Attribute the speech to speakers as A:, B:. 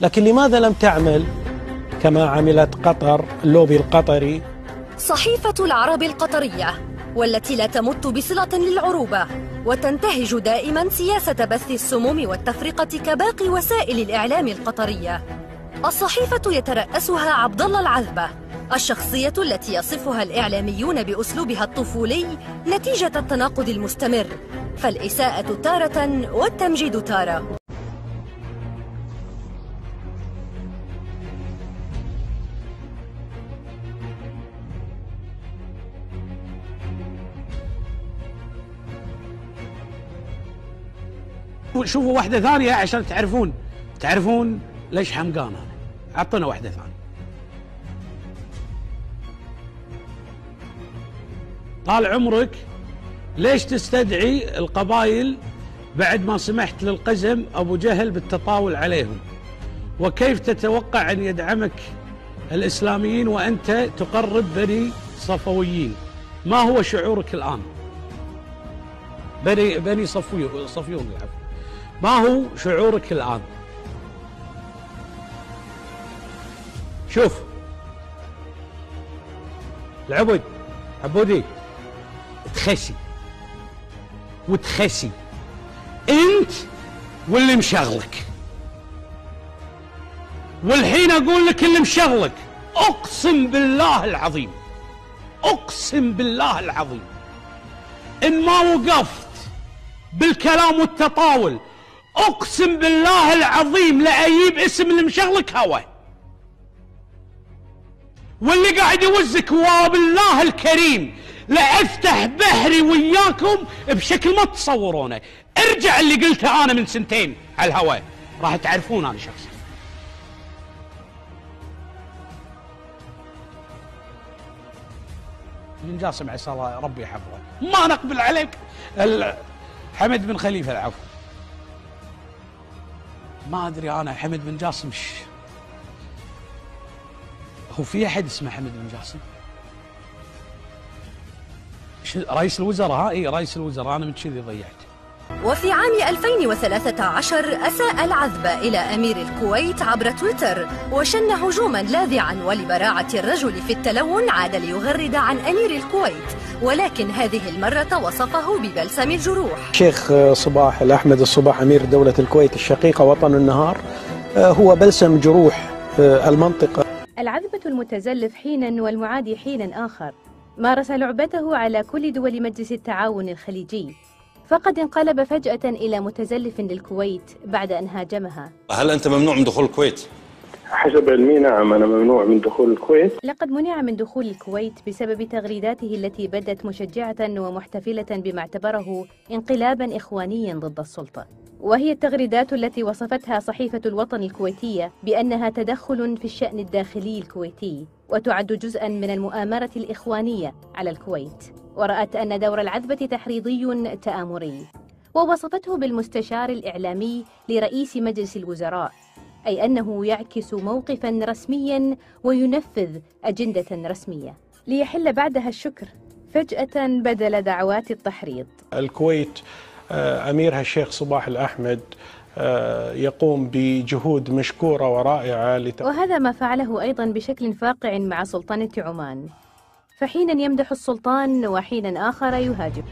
A: لكن لماذا لم تعمل كما عملت قطر، اللوبي القطري؟
B: صحيفة العرب القطرية، والتي لا تمت بصلة للعروبة وتنتهج دائما سياسة بث السموم والتفرقة كباقي وسائل الإعلام القطرية. الصحيفة يترأسها عبد الله العذبة، الشخصية التي يصفها الإعلاميون بأسلوبها الطفولي نتيجة التناقض المستمر، فالإساءة تارة والتمجيد تارة.
C: شوفوا واحدة ثانية عشان تعرفون ليش حمقان أنا. أعطنا واحدة ثانية. طال عمرك ليش تستدعي القبائل بعد ما سمحت للقزم أبو جهل بالتطاول عليهم؟ وكيف تتوقع أن يدعمك الإسلاميين وأنت تقرب بني صفويين؟ ما هو شعورك الآن؟ بني صفيون العفو. ما هو شعورك الآن؟ شوف عبودي تخسي وتخسي انت واللي مشغلك. والحين اقول لك اللي مشغلك، اقسم بالله العظيم ان ما وقفت بالكلام والتطاول، اقسم بالله العظيم لاجيب اسم اللي مشغلك هوا، واللي قاعد يوزك وبالله الكريم لافتح بحري وياكم بشكل ما تتصورونه. ارجع اللي قلته انا من سنتين على الهواء، راح تعرفون انا شخصيا. بن جاسم عسى الله ربي يحفظه، ما نقبل عليك حمد بن خليفه العفو. ما ادري انا حمد بن جاسم هو في احد اسمه حمد بن جاسم؟ رئيس الوزراء؟ اي رئيس الوزراء، انا من كذي ضيعت.
B: وفي عام 2013 أساء العذبة إلى أمير الكويت عبر تويتر، وشن هجوما لاذعا، ولبراعة الرجل في التلون عاد ليغرد عن أمير الكويت، ولكن هذه المرة وصفه ببلسم الجروح.
A: شيخ صباح الأحمد الصباح أمير دولة الكويت الشقيقة وطن النهار هو بلسم جروح المنطقة.
D: العذبة المتزلف حينا والمعادي حينا آخر مارس لعبته على كل دول مجلس التعاون الخليجي، فقد انقلب فجأة إلى متزلف للكويت بعد أن هاجمها.
E: هل أنت ممنوع من دخول الكويت؟
F: حسب علمي نعم، أنا ممنوع من دخول الكويت.
D: لقد منع من دخول الكويت بسبب تغريداته التي بدت مشجعة ومحتفلة بما اعتبره انقلابا إخوانيا ضد السلطة، وهي التغريدات التي وصفتها صحيفة الوطن الكويتية بأنها تدخل في الشأن الداخلي الكويتي، وتعد جزءا من المؤامرة الإخوانية على الكويت، ورأت أن دور العذبة تحريضي تآمري، ووصفته بالمستشار الإعلامي لرئيس مجلس الوزراء، أي أنه يعكس موقفا رسميا وينفذ أجندة رسمية. ليحل بعدها الشكر فجأة بدل دعوات التحريض.
A: الكويت أميرها الشيخ صباح الأحمد يقوم بجهود مشكورة ورائعة
D: وهذا ما فعله أيضا بشكل فاقع مع سلطنة عمان، فحينا يمدح السلطان وحينا آخر يهاجم.